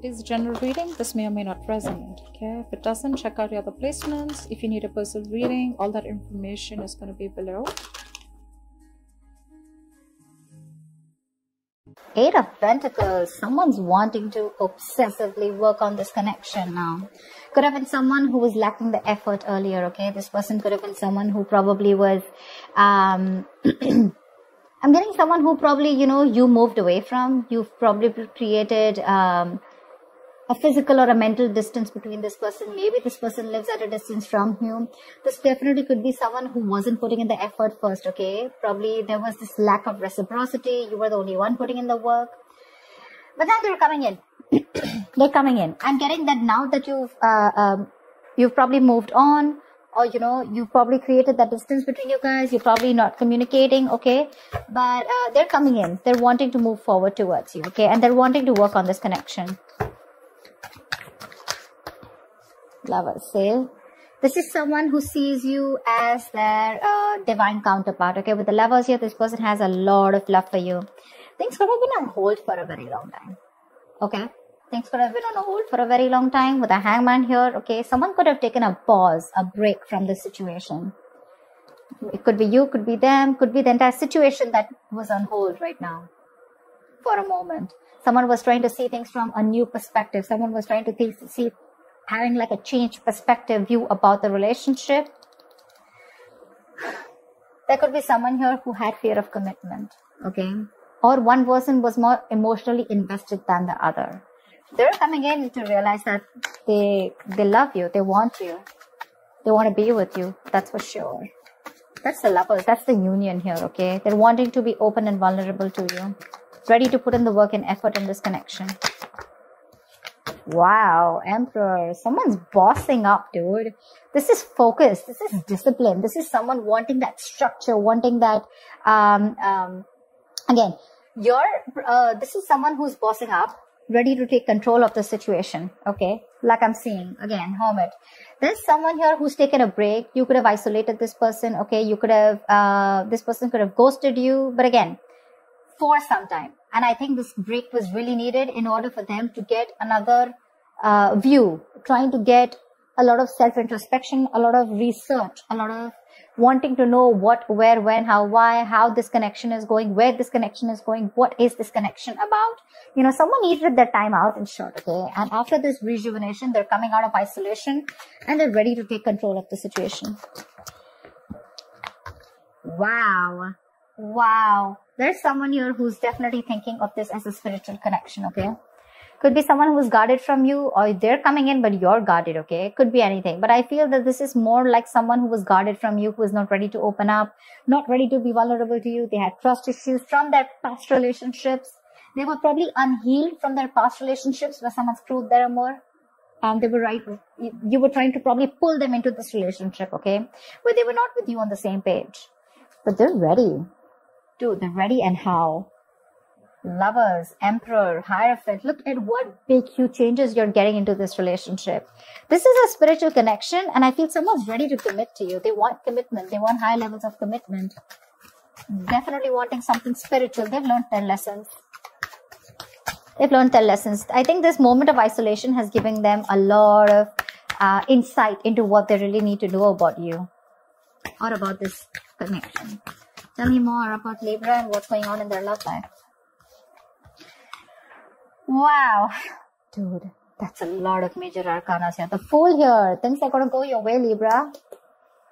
It is a general reading. This may or may not resonate. Okay, if it doesn't, check out your other placements. If you need a personal reading, all that information is going to be below. Eight of Pentacles. Someone's wanting to obsessively work on this connection now. Could have been someone who was lacking the effort earlier, okay? This person could have been someone who probably was, I'm getting someone who probably, you know, you moved away from. You've probably created a physical or a mental distance between this person. Maybe this person lives at a distance from you. This definitely could be someone who wasn't putting in the effort first, okay? Probably there was this lack of reciprocity. You were the only one putting in the work. But now they're coming in. They're coming in. I'm getting that now that you've probably moved on, or, you know, you've probably created that distance between you guys. You're probably not communicating, okay? But they're coming in. They're wanting to move forward towards you, okay? And they're wanting to work on this connection. Lovers, say this is someone who sees you as their divine counterpart, okay? With the Lovers here, this person has a lot of love for you. Things could have been on hold for a very long time, okay? Things could have been on hold for a very long time with a Hangman here, okay? Someone could have taken a pause, a break from this situation. It could be you, could be them, could be the entire situation that was on hold right now for a moment. Someone was trying to see things from a new perspective. Someone was trying to see having like a changed perspective view about the relationship. There could be someone here who had fear of commitment, okay? Or one person was more emotionally invested than the other. They're coming in to realize that they love you, they want you, they want to be with you, that's for sure. That's the Lovers, that's the union here, okay? They're wanting to be open and vulnerable to you, ready to put in the work and effort in this connection. Wow, Emperor. Someone's bossing up, dude. This is focus. This is discipline. This is someone wanting that structure, wanting that, again, this is someone who's bossing up, ready to take control of the situation, okay? Like I'm seeing, again, Hermit. There's someone here who's taken a break. You could have isolated this person, okay? You could have, this person could have ghosted you, but again, for some time. And I think this break was really needed in order for them to get another view, trying to get a lot of self-introspection, a lot of research, a lot of wanting to know what, where, when, how, why, how this connection is going, where this connection is going, what is this connection about. You know, someone needed their time out in short, okay? And after this rejuvenation, they're coming out of isolation and they're ready to take control of the situation. Wow. Wow. There's someone here who's definitely thinking of this as a spiritual connection, okay? Could be someone who's guarded from you, or they're coming in but you're guarded, okay? Could be anything. But I feel that this is more like someone who was guarded from you, who is not ready to open up, not ready to be vulnerable to you. They had trust issues from their past relationships. They were probably unhealed from their past relationships where someone screwed them more. They were right. You were trying to probably pull them into this relationship, okay? But they were not with you on the same page. But they're ready. Dude, they're ready, and how? Lovers, Emperor, Hierophant. Look at what big, huge changes you're getting into this relationship. This is a spiritual connection, and I feel someone's ready to commit to you. They want commitment. They want high levels of commitment. Definitely wanting something spiritual. They've learned their lessons. They've learned their lessons. I think this moment of isolation has given them a lot of insight into what they really need to know about you or about this connection. Tell me more about Libra and what's going on in their love life. Wow. Dude, that's a lot of major arcanas here. The Fool here. Things are going to go your way, Libra.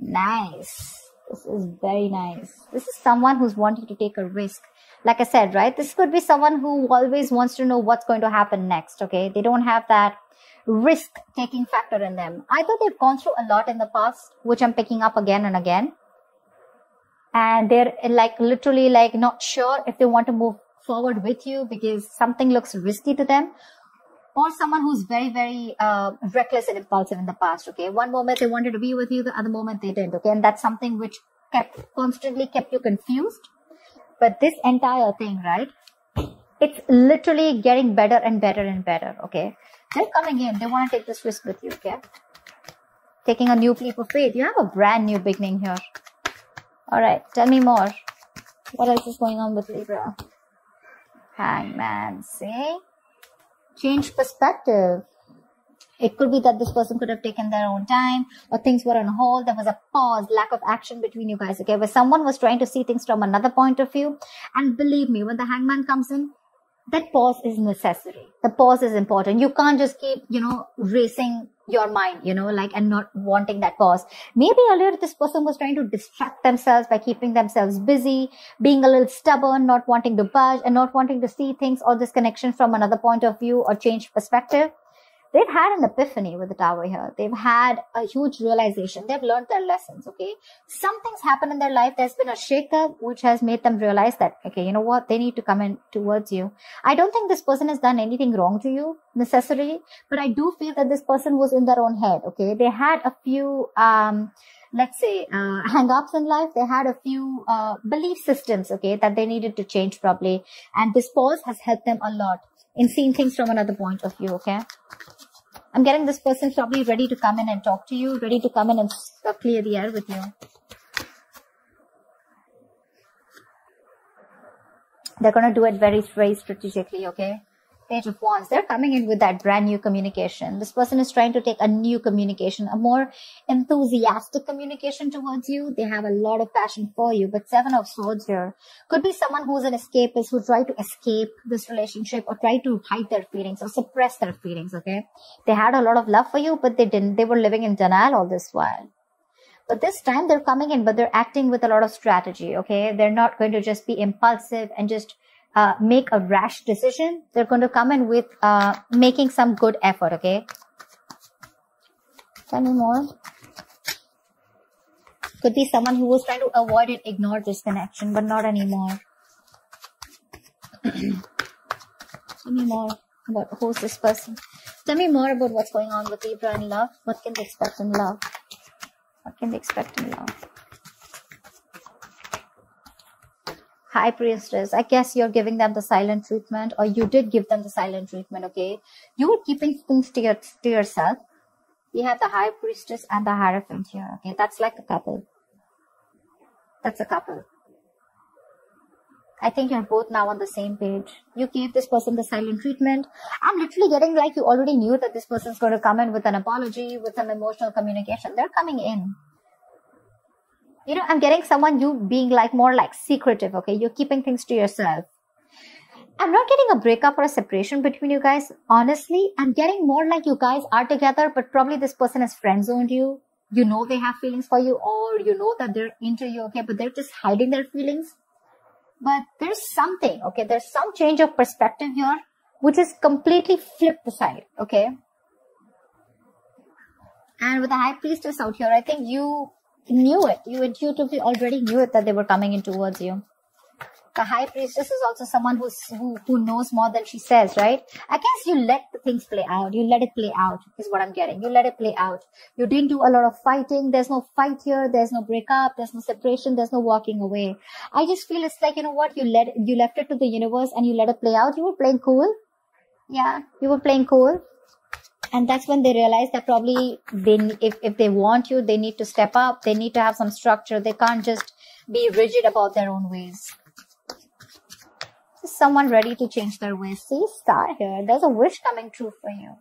Nice. This is very nice. This is someone who's wanting to take a risk. Like I said, right? This could be someone who always wants to know what's going to happen next, okay? They don't have that risk-taking factor in them. Either they've gone through a lot in the past, which I'm picking up again and again. And they're like literally like not sure if they want to move forward with you because something looks risky to them, or someone who's very, very reckless and impulsive in the past, okay? One moment they wanted to be with you, the other moment they didn't, okay? And that's something which constantly kept you confused. But this entire thing, right? It's literally getting better and better and better, okay? They're coming in. They want to take this risk with you, okay? Taking a new leap of faith. You have a brand new beginning here. All right, tell me more. What else is going on with Libra? Hangman, see? Change perspective. It could be that this person could have taken their own time, or things were on hold. There was a pause, lack of action between you guys, okay? Where someone was trying to see things from another point of view. And believe me, when the hangman comes in, that pause is necessary. The pause is important. You can't just keep, racing your mind, and not wanting that pause. Maybe earlier this person was trying to distract themselves by keeping themselves busy, being a little stubborn, not wanting to budge, and not wanting to see things or this connection from another point of view or change perspective. They've had an epiphany with the Tower here. They've had a huge realization. They've learned their lessons, okay? Something's happened in their life. There's been a shakeup which has made them realize that, okay, you know what? They need to come in towards you. I don't think this person has done anything wrong to you necessarily, but I do feel that this person was in their own head, okay? They had a few, hang-ups in life. They had a few belief systems, okay, that they needed to change probably. And this pause has helped them a lot in seeing things from another point of view, okay? I'm getting this person probably ready to come in and talk to you, ready to come in and clear the air with you. They're going to do it very, very strategically, okay? Page of Wands. They're coming in with that brand new communication. This person is trying to take a new communication, a more enthusiastic communication towards you. They have a lot of passion for you, but Seven of Swords here. Could be someone who's an escapist, who tried to escape this relationship or try to hide their feelings or suppress their feelings, okay? They had a lot of love for you, but they didn't. They were living in denial all this while. But this time they're coming in, but they're acting with a lot of strategy, okay? They're not going to just be impulsive and just make a rash decision. They're going to come in with making some good effort, okay? Tell me more. Could be someone who was trying to avoid and ignore this connection, but not anymore. Tell me more about who's this person. Tell me more about what's going on with Libra in love. What can they expect in love? What can they expect in love? High Priestess. I guess you're giving them the silent treatment, or you did give them the silent treatment, okay? You were keeping things to yourself. You have the High Priestess and the Hierophant here, okay? That's like a couple. That's a couple. I think you're both now on the same page. You gave this person the silent treatment. I'm literally getting like you already knew that this person's going to come in with an apology, with some emotional communication. They're coming in. I'm getting someone, you being like more like secretive, okay? You're keeping things to yourself. I'm not getting a breakup or a separation between you guys. Honestly, I'm getting more like you guys are together, but probably this person has friend-zoned you. You know they have feelings for you, or you know that they're into you, okay? But they're just hiding their feelings. But there's something, okay? There's some change of perspective here, which is completely flipped the side, okay? And with the High Priestess out here, I think you knew it. You intuitively already knew it that they were coming in towards you. The High Priestess is also someone who knows more than she says, right? I guess you let the things play out. You let it play out is what I'm getting. You let it play out. You didn't do a lot of fighting. There's no fight here. There's no breakup. There's no separation. There's no walking away. I just feel it's like, you know what? You left it to the universe and you let it play out. You were playing cool. Yeah, you were playing cool. And that's when they realize that probably if they want you, they need to step up. They need to have some structure. They can't just be rigid about their own ways. Is someone ready to change their ways? See, Star here. There's a wish coming true for you.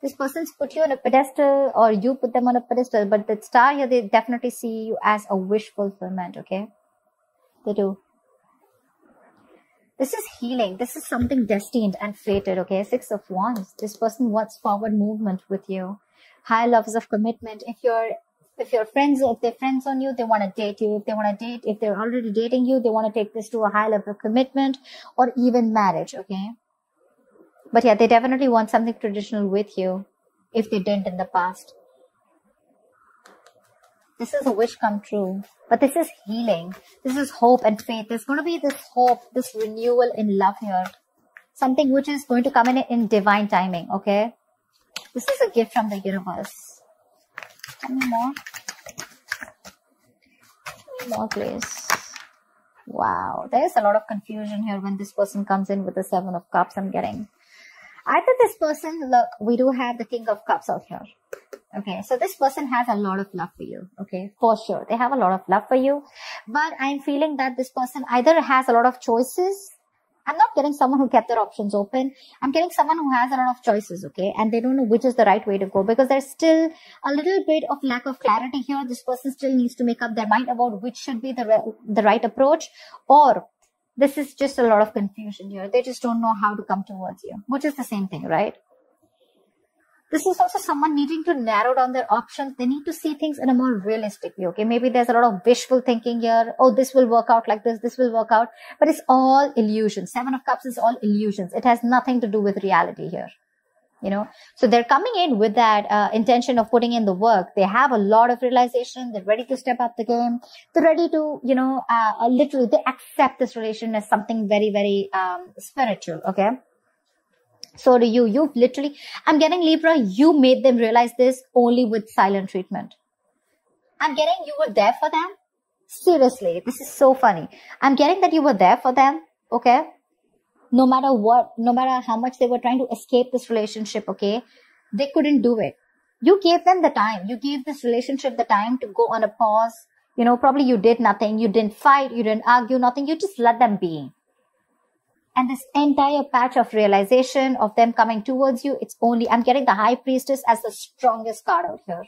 This person's put you on a pedestal, or you put them on a pedestal. But the Star here, they definitely see you as a wish fulfillment, okay? They do. This is healing. This is something destined and fated, okay? Six of Wands. This person wants forward movement with you. High levels of commitment. If they're friends on you, they want to date you. If they're already dating you, they want to take this to a high level of commitment or even marriage, okay? But yeah, they definitely want something traditional with you if they didn't in the past. This is a wish come true. But this is healing. This is hope and faith. There's going to be this hope, this renewal in love here. Something which is going to come in divine timing, okay? This is a gift from the universe. Tell me more. Tell me more, please. Wow. There's a lot of confusion here when this person comes in with the Seven of Cups I'm getting. Either this person, look, we do have the King of Cups out here. Okay, so this person has a lot of love for you, okay, for sure. They have a lot of love for you, but I'm feeling that this person either has a lot of choices I'm not getting someone who kept their options open. I'm getting someone who has a lot of choices, okay? And they don't know which is the right way to go because there's still a little bit of lack of clarity here. This person still needs to make up their mind about which should be the right approach, or this is just a lot of confusion here. They just don't know how to come towards you, which is the same thing, right? This is also someone needing to narrow down their options. They need to see things in a more realistic way, okay? Maybe there's a lot of wishful thinking here. Oh, this will work out like this will work out. But it's all illusions. Seven of Cups is all illusions. It has nothing to do with reality here, you know? So they're coming in with that intention of putting in the work. They have a lot of realization. They're ready to step up the game. They're ready to, you know, literally, they accept this relation as something very, very spiritual, okay? So do you. You've literally, I'm getting Libra, you made them realize this only with silent treatment. I'm getting you were there for them. Seriously, this is so funny. I'm getting that you were there for them, okay? No matter what, no matter how much they were trying to escape this relationship, okay? They couldn't do it. You gave them the time. You gave this relationship the time to go on a pause. You know, probably you did nothing. You didn't fight. You didn't argue, nothing. You just let them be. And this entire patch of realization of them coming towards you, it's only, I'm getting the High Priestess as the strongest card out here.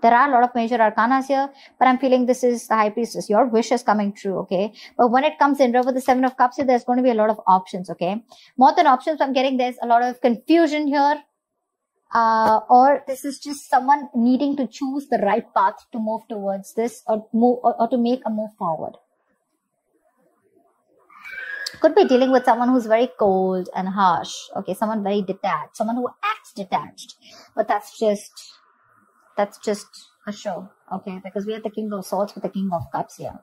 There are a lot of major arcanas here, but I'm feeling this is the High Priestess. Your wish is coming true, okay? But when it comes in with the Seven of Cups here, there's going to be a lot of options, okay? More than options, I'm getting there's a lot of confusion here. Or this is just someone needing to choose the right path to move towards this or move or to make a move forward. Could be dealing with someone who's very cold and harsh. Okay, someone very detached. Someone who acts detached. But that's just a show. Okay, because we have the King of Swords with the King of Cups here.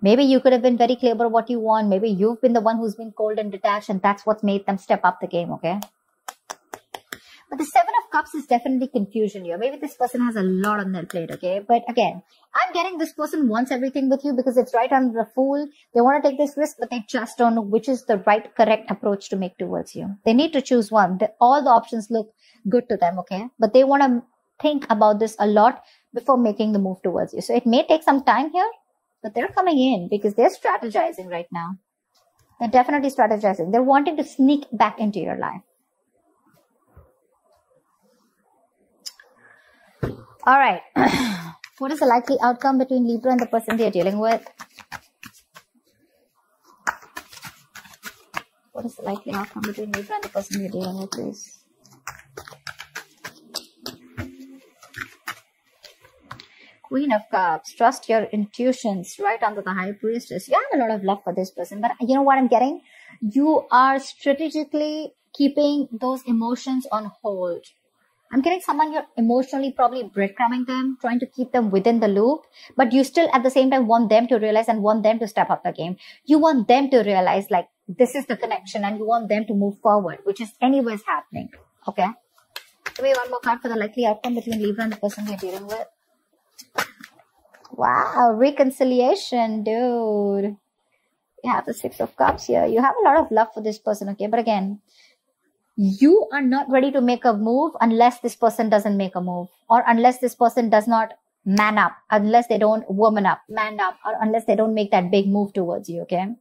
Maybe you could have been very clear about what you want. Maybe you've been the one who's been cold and detached, and that's what's made them step up the game, okay? But the Seven of Cups is definitely confusion here. Maybe this person has a lot on their plate, okay? But again, I'm getting this person wants everything with you because it's right under the Fool. They want to take this risk, but they just don't know which is the right, correct approach to make towards you. They need to choose one. All the options look good to them, okay? But they want to think about this a lot before making the move towards you. So it may take some time here, but they're coming in because they're strategizing right now. They're definitely strategizing. They're wanting to sneak back into your life. All right. What is the likely outcome between Libra and the person they're dealing with? What is the likely outcome between Libra and the person you're dealing with, please? Queen of Cups. Trust your intuitions. Right under the High Priestess. You have a lot of love for this person. But you know what I'm getting? You are strategically keeping those emotions on hold. I'm getting someone you're emotionally probably breadcrumbing them, trying to keep them within the loop, but you still at the same time want them to realize and want them to step up the game. You want them to realize like this is the connection and you want them to move forward, which is anyways happening. Okay. Give me one more card for the likely outcome between Libra and the person you're dealing with. Wow, reconciliation, dude. You have the Six of Cups here. You have a lot of love for this person, okay? But again, you are not ready to make a move unless this person doesn't make a move, or unless this person does not man up, unless they don't woman up, man up, or unless they don't make that big move towards you, okay?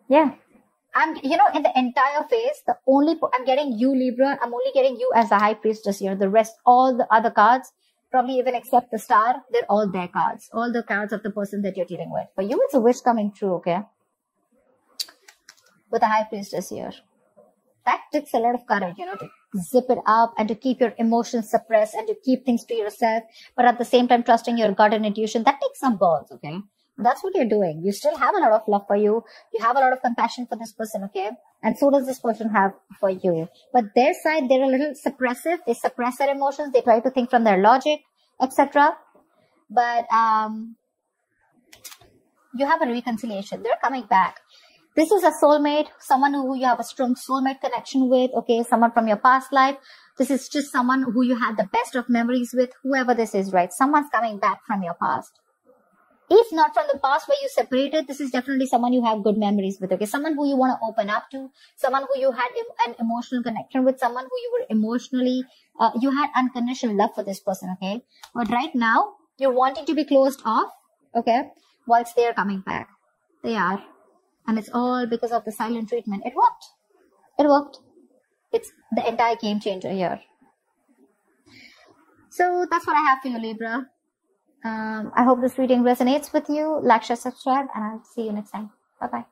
Yeah. And, you know, in the entire phase, I'm getting you, Libra, I'm only getting you as a High Priestess here. The rest, all the other cards, probably even except the Star, they're all their cards. All the cards of the person that you're dealing with. For you, it's a wish coming true, okay? With a High Priestess here. That takes a lot of courage, you know, to zip it up and to keep your emotions suppressed and to keep things to yourself, but at the same time trusting your gut and intuition. That takes some balls, okay? That's what you're doing. You still have a lot of love for you. You have a lot of compassion for this person, okay? And so does this person have for you. But their side, they're a little suppressive. They suppress their emotions. They try to think from their logic, etc. But you have a reconciliation. They're coming back. This is a soulmate, someone who you have a strong soulmate connection with, okay, someone from your past life. This is just someone who you had the best of memories with, whoever this is, right? Someone's coming back from your past. If not from the past where you separated, this is definitely someone you have good memories with, okay? Someone who you want to open up to, someone who you had an emotional connection with, someone who you were emotionally, you had unconditional love for this person, okay? But right now, you're wanting to be closed off, okay? whilst they are coming back. They are. And it's all because of the silent treatment. It worked. It worked. It's the entire game changer here. So that's what I have for you, Libra. I hope this reading resonates with you. Like, share, subscribe, and I'll see you next time. Bye-bye.